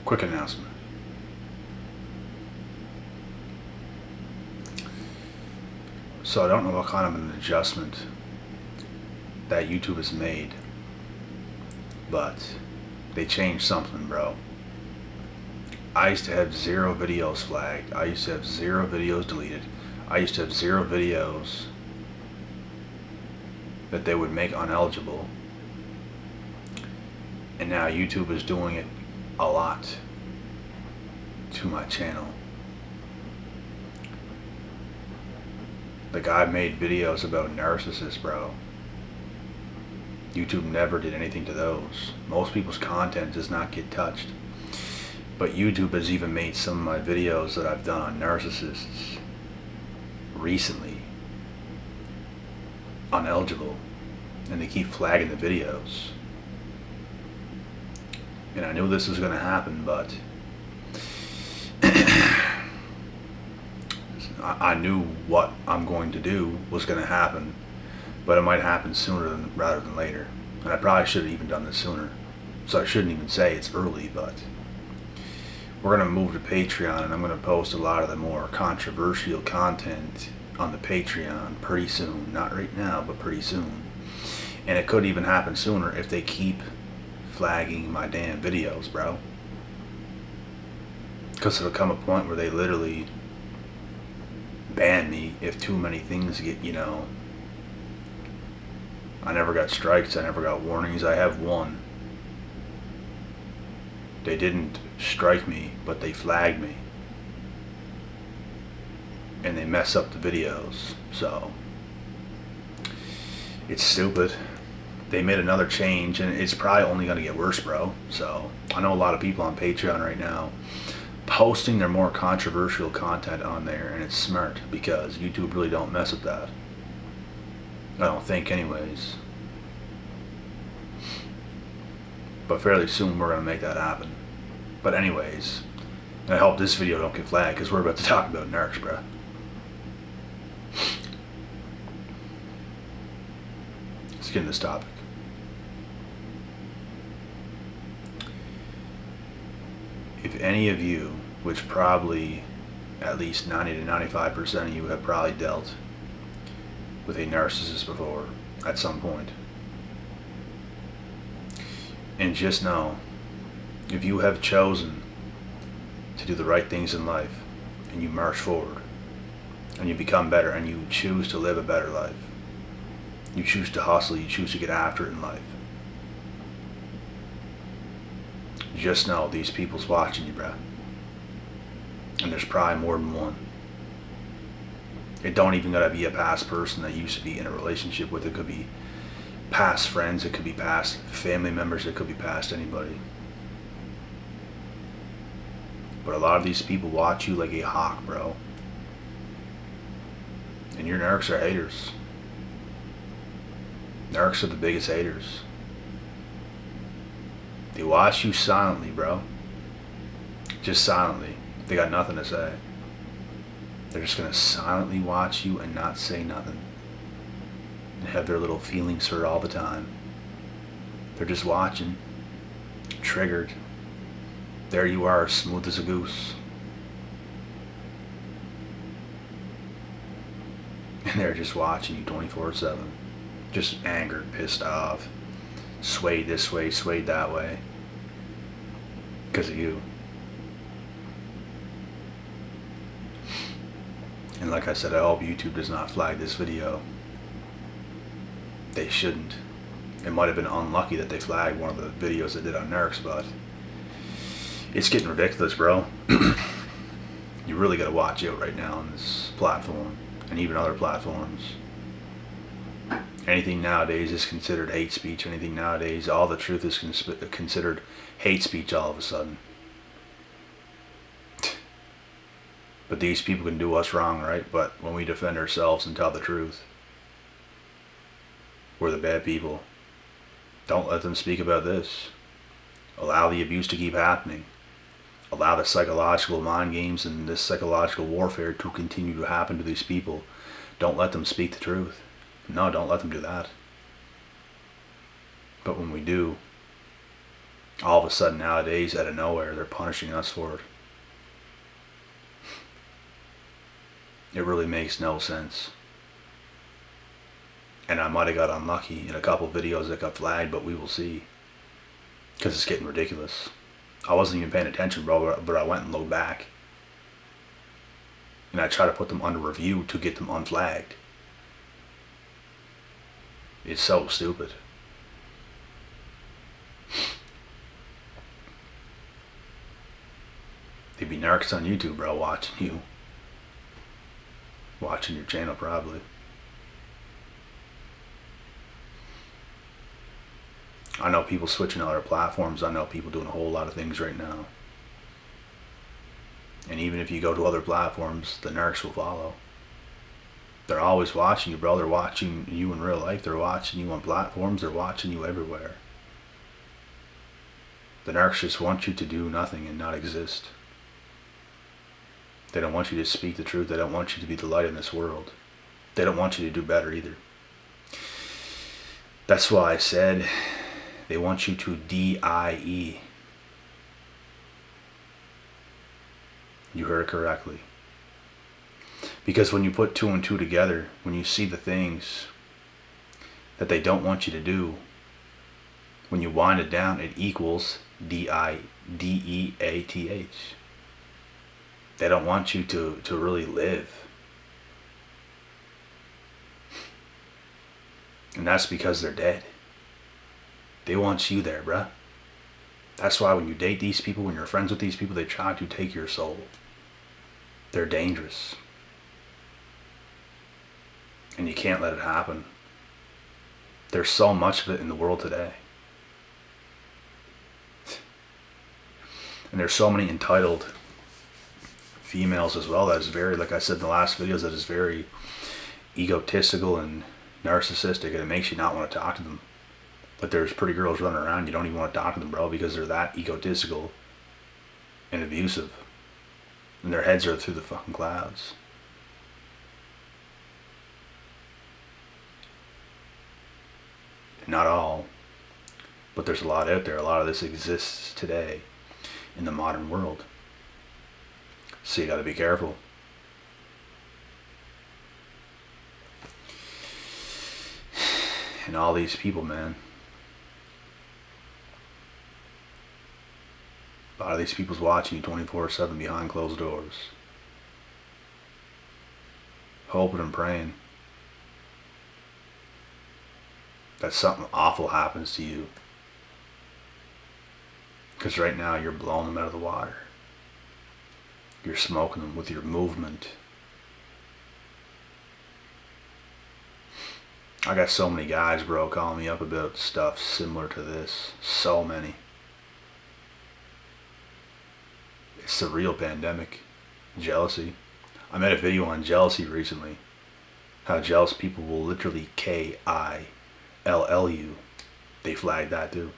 Quick announcement. So I don't know what kind of an adjustment that YouTube has made, but they changed something, bro. I used to have 0 videos flagged. I used to have 0 videos deleted. I used to have 0 videos that they would make uneligible. And now YouTube is doing it a lot to my channel. Like, I made videos about Narcissist, bro. YouTube never did anything to those. Most people's content does not get touched. But YouTube has even made some of my videos that I've done on Narcissists recently uneligible. And they keep flagging the videos. And I knew this was going to happen, but I knew what I'm going to do was going to happen, but it might happen sooner rather than later. And I probably should have even done this sooner. So I shouldn't even say it's early, but we're going to move to Patreon, and I'm going to post a lot of the more controversial content on the Patreon pretty soon. Not right now, but pretty soon. And it could even happen sooner if they keep flagging my damn videos, bro. Because it'll come a point where they literally ban me if too many things get, I never got strikes, I never got warnings. I have one. They didn't strike me, but they flagged me. And they mess up the videos. So it's stupid. They made another change, and it's probably only going to get worse, bro. So I know a lot of people on Patreon right now posting their more controversial content on there, and it's smart because YouTube really don't mess with that. I don't think anyways. But fairly soon we're going to make that happen. But anyways, and I hope this video don't get flagged because we're about to talk about narcs, bro. Let's get into this topic. If any of you, which probably at least 90 to 95% of you have probably dealt with a narcissist before at some point. And just know, if you have chosen to do the right things in life and you march forward and you become better and you choose to live a better life, you choose to hustle, you choose to get after it in life, just know these people's watching you, bruh. And there's probably more than one. It don't even gotta be a past person that you used to be in a relationship with. It could be past friends, it could be past family members, it could be past anybody. But a lot of these people watch you like a hawk, bro. And your narcs are haters. Narcs are the biggest haters. They watch you silently, bro. Just silently. They got nothing to say. They're just gonna silently watch you and not say nothing. And have their little feelings hurt all the time. They're just watching. Triggered. There you are, smooth as a goose. And they're just watching you 24/7. Just angered, pissed off. Swayed this way, swayed that way. Because of you. And like I said, I hope YouTube does not flag this video. They shouldn't. It might have been unlucky that they flagged one of the videos they did on narcs, but it's getting ridiculous, bro. You really gotta watch out right now on this platform, and even other platforms. Anything nowadays is considered hate speech. Anything nowadays, all the truth is considered hate speech all of a sudden. But these people can do us wrong, right? But when we defend ourselves and tell the truth, we're the bad people. Don't let them speak about this. Allow the abuse to keep happening. Allow the psychological mind games and this psychological warfare to continue to happen to these people. Don't let them speak the truth. No, don't let them do that. But when we do, All of a sudden nowadays, out of nowhere, they're punishing us for it. It really makes no sense. And I might have got unlucky in a couple videos that got flagged, but we will see. Because it's getting ridiculous. I wasn't even paying attention, bro, but I went and looked back. And I try to put them under review to get them unflagged. It's so stupid. There'd be narcs on YouTube, bro, watching you. Watching your channel, probably. I know people switching to other platforms. I know people doing a whole lot of things right now. And even if you go to other platforms, the narcs will follow. They're always watching you, bro. They're watching you in real life. They're watching you on platforms. They're watching you everywhere. The narcs just want you to do nothing and not exist. They don't want you to speak the truth. They don't want you to be the light in this world. They don't want you to do better either. That's why I said they want you to DIE. You heard it correctly. Because when you put two and two together, when you see the things that they don't want you to do, when you wind it down, it equals DIDEATH. They don't want you to really live. And that's because they're dead. They want you there, bruh. That's why when you date these people, when you're friends with these people, they try to take your soul. They're dangerous. And you can't let it happen. There's so much of it in the world today. And there's so many entitled females as well that is very, like I said in the last videos, that is very egotistical and narcissistic, and it makes you not want to talk to them. But there's pretty girls running around, you don't even want to talk to them, bro, because they're that egotistical and abusive. And their heads are through the fucking clouds. Not all, but there's a lot out there. A lot of this exists today in the modern world. So you gotta be careful. And all these people, man. A lot of these people's watching you 24/7 behind closed doors. Hoping and praying that something awful happens to you. Because right now you're blowing them out of the water. You're smoking them with your movement. I got so many guys, bro, calling me up about stuff similar to this. So many. It's the real pandemic. Jealousy. I made a video on jealousy recently. How jealous people will literally KILL you. They flagged that too.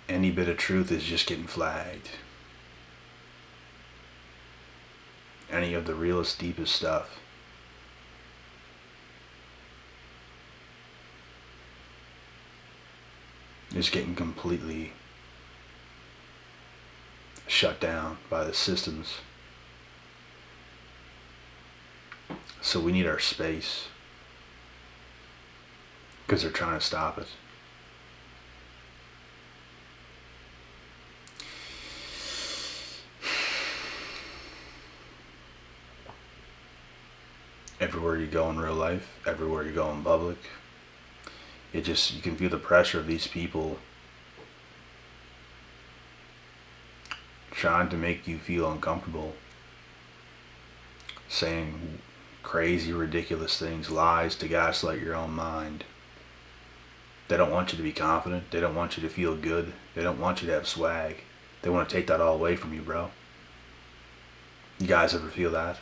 Any bit of truth is just getting flagged. Any of the realest, deepest stuff. Is getting completely shut down by the systems. So we need our space. Because they're trying to stop it. Everywhere you go in real life, everywhere you go in public, you can feel the pressure of these people trying to make you feel uncomfortable, saying crazy, ridiculous things, lies to gaslight your own mind. They don't want you to be confident. They don't want you to feel good. They don't want you to have swag. They want to take that all away from you, bro. You guys ever feel that?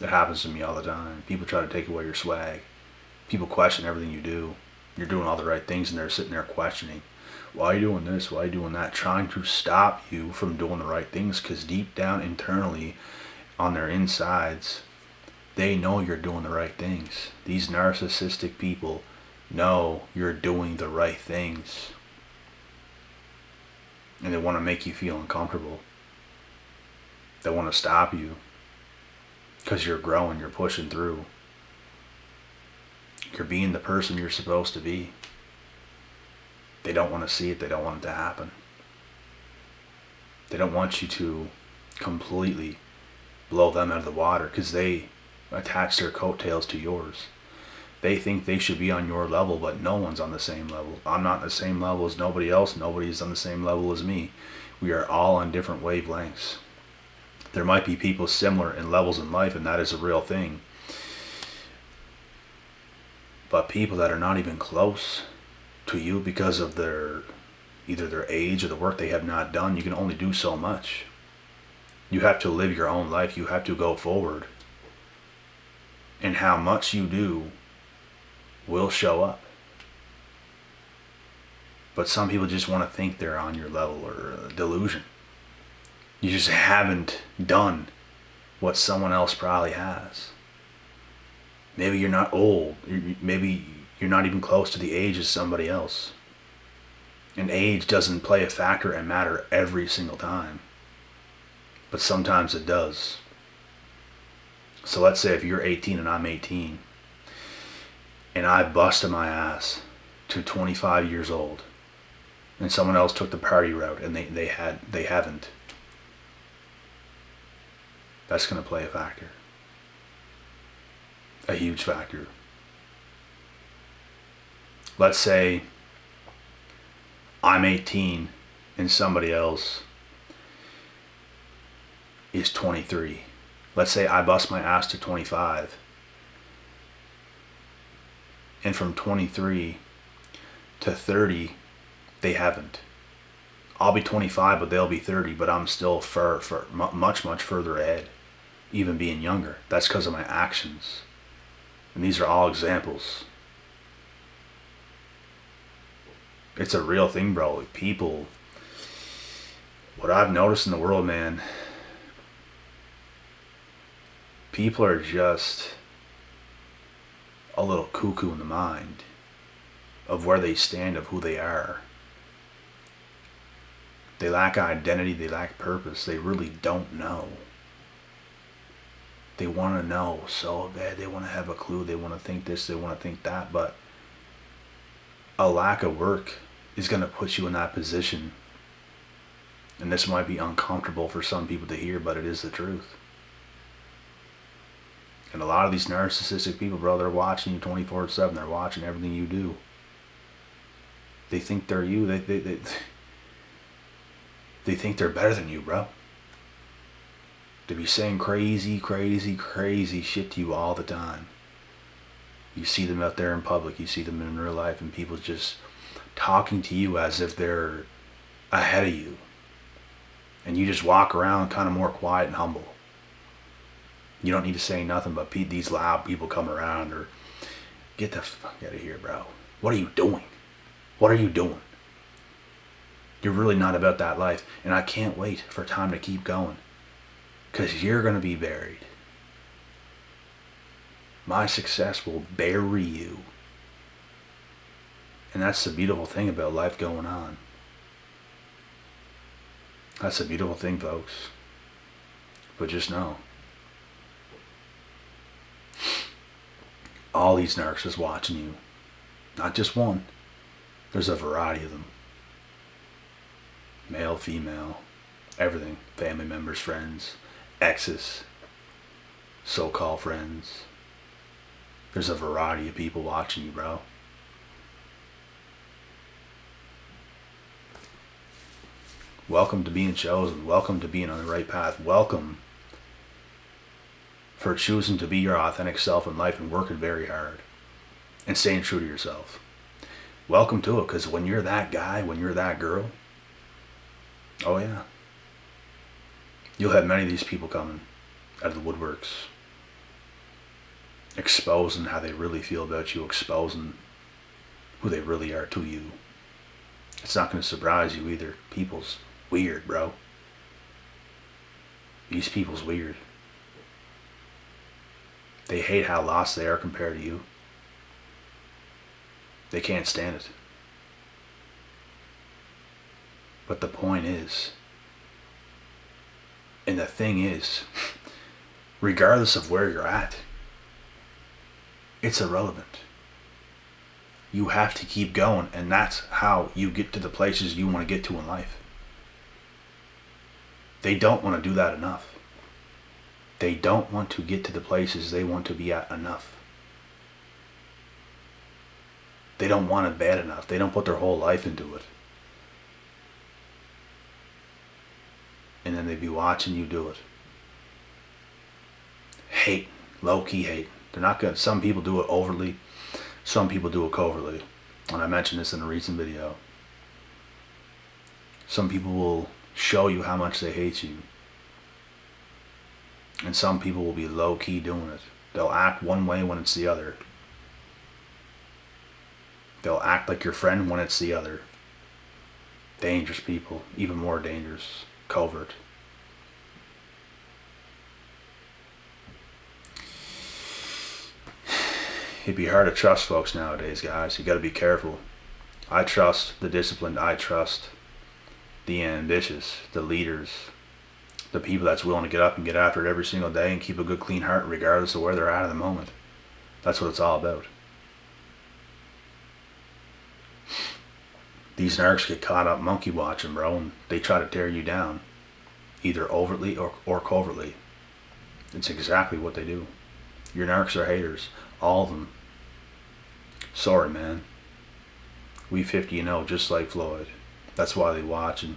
It happens to me all the time. People try to take away your swag. People question everything you do. You're doing all the right things and they're sitting there questioning. Why are you doing this? Why are you doing that? Trying to stop you from doing the right things, because deep down internally on their insides, they know you're doing the right things. These narcissistic people know you're doing the right things. And they want to make you feel uncomfortable. They want to stop you because you're growing, you're pushing through. You're being the person you're supposed to be. They don't want to see it. They don't want it to happen. They don't want you to completely blow them out of the water because they attach their coattails to yours. They think they should be on your level, but no one's on the same level. I'm not on the same level as nobody else. Nobody's on the same level as me. We are all on different wavelengths. There might be people similar in levels in life, and that is a real thing. But people that are not even close to you because of either their age or the work they have not done, you can only do so much. You have to live your own life. You have to go forward. And how much you do will show up. But some people just want to think they're on your level, or a delusion. You just haven't done what someone else probably has. Maybe you're not old. Maybe you're not even close to the age of somebody else. And age doesn't play a factor and matter every single time. But sometimes it does. So let's say if you're 18 and I'm 18, and I busted my ass to 25 years old, and someone else took the party route and they haven't, that's going to play a factor. A huge factor. Let's say I'm 18 and somebody else is 23. Let's say I bust my ass to 25. And from 23 to 30, they haven't. I'll be 25, but they'll be 30, but I'm still much further ahead, even being younger. That's because of my actions. And these are all examples. It's a real thing, bro. People, what I've noticed in the world, man, people are just a little cuckoo in the mind of where they stand, of who they are. They lack identity, they lack purpose, they really don't know. They want to know so bad, they want to have a clue, they want to think this, they want to think that, but a lack of work is going to put you in that position. And this might be uncomfortable for some people to hear, but it is the truth. And a lot of these narcissistic people, bro, they're watching you 24/7. They're watching everything you do. They think they're you. They think they're better than you, bro. To be saying crazy shit to you all the time. You see them out there in public. You see them in real life, and people just talking to you as if they're ahead of you. And you just walk around kind of more quiet and humble. You don't need to say nothing, but these loud people come around, or get the fuck out of here, bro. What are you doing? What are you doing? You're really not about that life. And I can't wait for time to keep going, because you're going to be buried. My success will bury you. And that's the beautiful thing about life going on. That's a beautiful thing, folks. But just know, all these narcissists watching you, not just one, there's a variety of them. Male, female, everything. Family members, friends, exes, so-called friends. There's a variety of people watching you, bro. Welcome to being chosen. Welcome to being on the right path. Welcome for choosing to be your authentic self in life and working very hard and staying true to yourself. Welcome to it, because when you're that guy, when you're that girl, oh yeah, you'll have many of these people coming out of the woodworks, exposing how they really feel about you, exposing who they really are to you. It's not going to surprise you either. People's weird, bro. These people's weird. They hate how lost they are compared to you. They can't stand it. But the point is, and the thing is, regardless of where you're at, it's irrelevant. You have to keep going, and that's how you get to the places you want to get to in life. They don't want to do that enough. They don't want to get to the places they want to be at enough. They don't want it bad enough. They don't put their whole life into it. And then they'd be watching you do it. Hate, low-key hate. They're not good. Some people do it overtly. Some people do it covertly. And I mentioned this in a recent video. Some people will show you how much they hate you. And some people will be low-key doing it. They'll act one way when it's the other. They'll act like your friend when it's the other. Dangerous people. Even more dangerous. Covert. It'd be hard to trust folks nowadays, guys. You got to be careful. I trust the disciplined. I trust the ambitious, the leaders, the people that's willing to get up and get after it every single day and keep a good, clean heart regardless of where they're at the moment. That's what it's all about. These narcs get caught up monkey watching, bro, and they try to tear you down, either overtly or covertly. It's exactly what they do. Your narcs are haters. All of them. Sorry, man. We 50-0 just like Floyd. That's why they watching.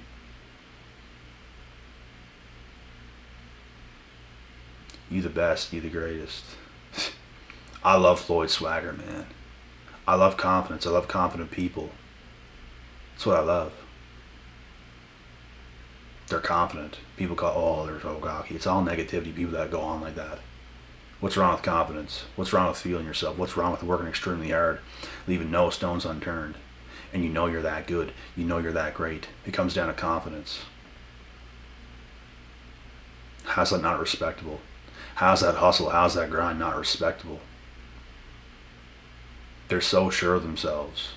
You the best, you the greatest. I love Floyd's swagger, man. I love confidence. I love confident people. That's what I love. They're confident. People call, oh, they're so cocky. It's all negativity, people that go on like that. What's wrong with confidence? What's wrong with feeling yourself? What's wrong with working extremely hard, leaving no stones unturned? And you know you're that good. You know you're that great. It comes down to confidence. How's that not respectable? How's that hustle? How's that grind not respectable? They're so sure of themselves.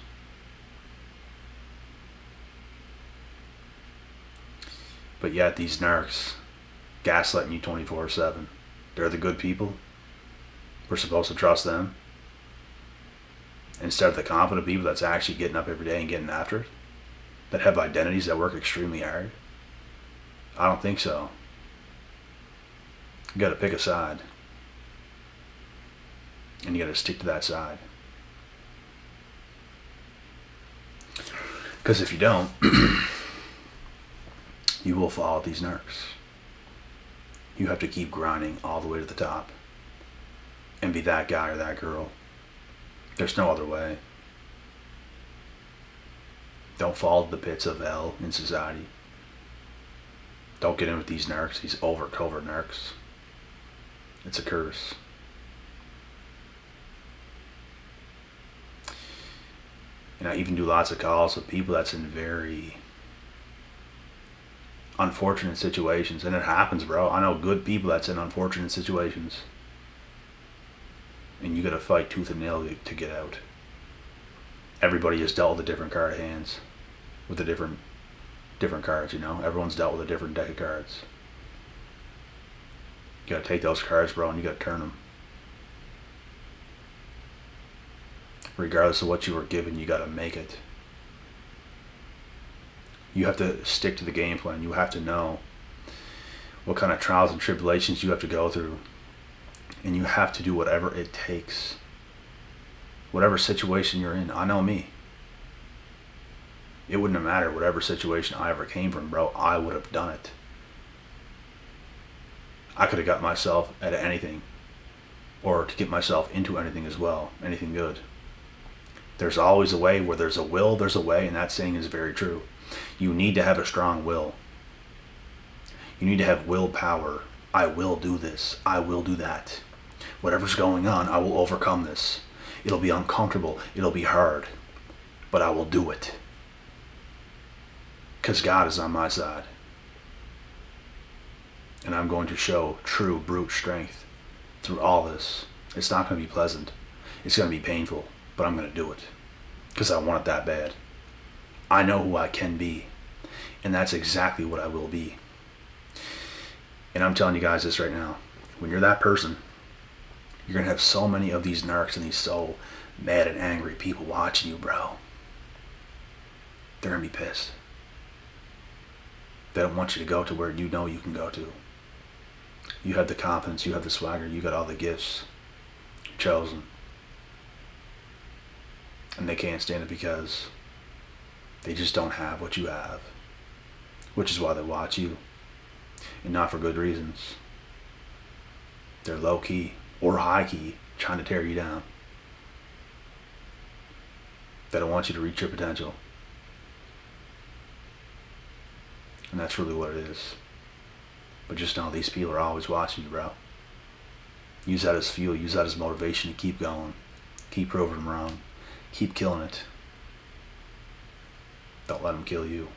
But yet these narcs gaslighting you 24/7. They're the good people. We're supposed to trust them instead of the confident people that's actually getting up every day and getting after it, that have identities that work extremely hard. I don't think so. You got to pick a side, and you got to stick to that side. Because if you don't, you will fall with these narcs. You have to keep grinding all the way to the top and be that guy or that girl. There's no other way. Don't fall to the pits of hell in society. Don't get in with these narcs, these covert narcs. It's a curse. And I even do lots of calls with people that's in very unfortunate situations, and it happens, bro. I know good people that's in unfortunate situations, and you gotta fight tooth and nail to get out. Everybody has dealt with a different card hands, with the different cards, you know. Everyone's dealt with a different deck of cards. You gotta take those cards, bro, and you gotta turn them. Regardless of what you were given, you gotta make it. You have to stick to the game plan. You have to know what kind of trials and tribulations you have to go through. And you have to do whatever it takes. Whatever situation you're in. I know me. It wouldn't have mattered whatever situation I ever came from, bro. I would have done it. I could have got myself out of anything. Or to get myself into anything as well. Anything good. There's always a way. Where there's a will, there's a way. And that saying is very true. You need to have a strong will. You need to have willpower. I will do this. I will do that. Whatever's going on, I will overcome this. It'll be uncomfortable. It'll be hard. But I will do it. Because God is on my side. And I'm going to show true brute strength through all this. It's not going to be pleasant. It's going to be painful. But I'm going to do it. because I want it that bad. I know who I can be, and that's exactly what I will be. And I'm telling you guys this right now. When you're that person, you're going to have so many of these narcs and these so mad and angry people watching you, bro. They're going to be pissed. They don't want you to go to where you know you can go to. You have the confidence, you have the swagger, you got all the gifts. You're chosen. And they can't stand it because they just don't have what you have. Which is why they watch you. And not for good reasons. They're low key or high key trying to tear you down. They don't want you to reach your potential. And that's really what it is. But just know these people are always watching you, bro. Use that as fuel. Use that as motivation to keep going. Keep proving them wrong. Keep killing it. Don't let them kill you.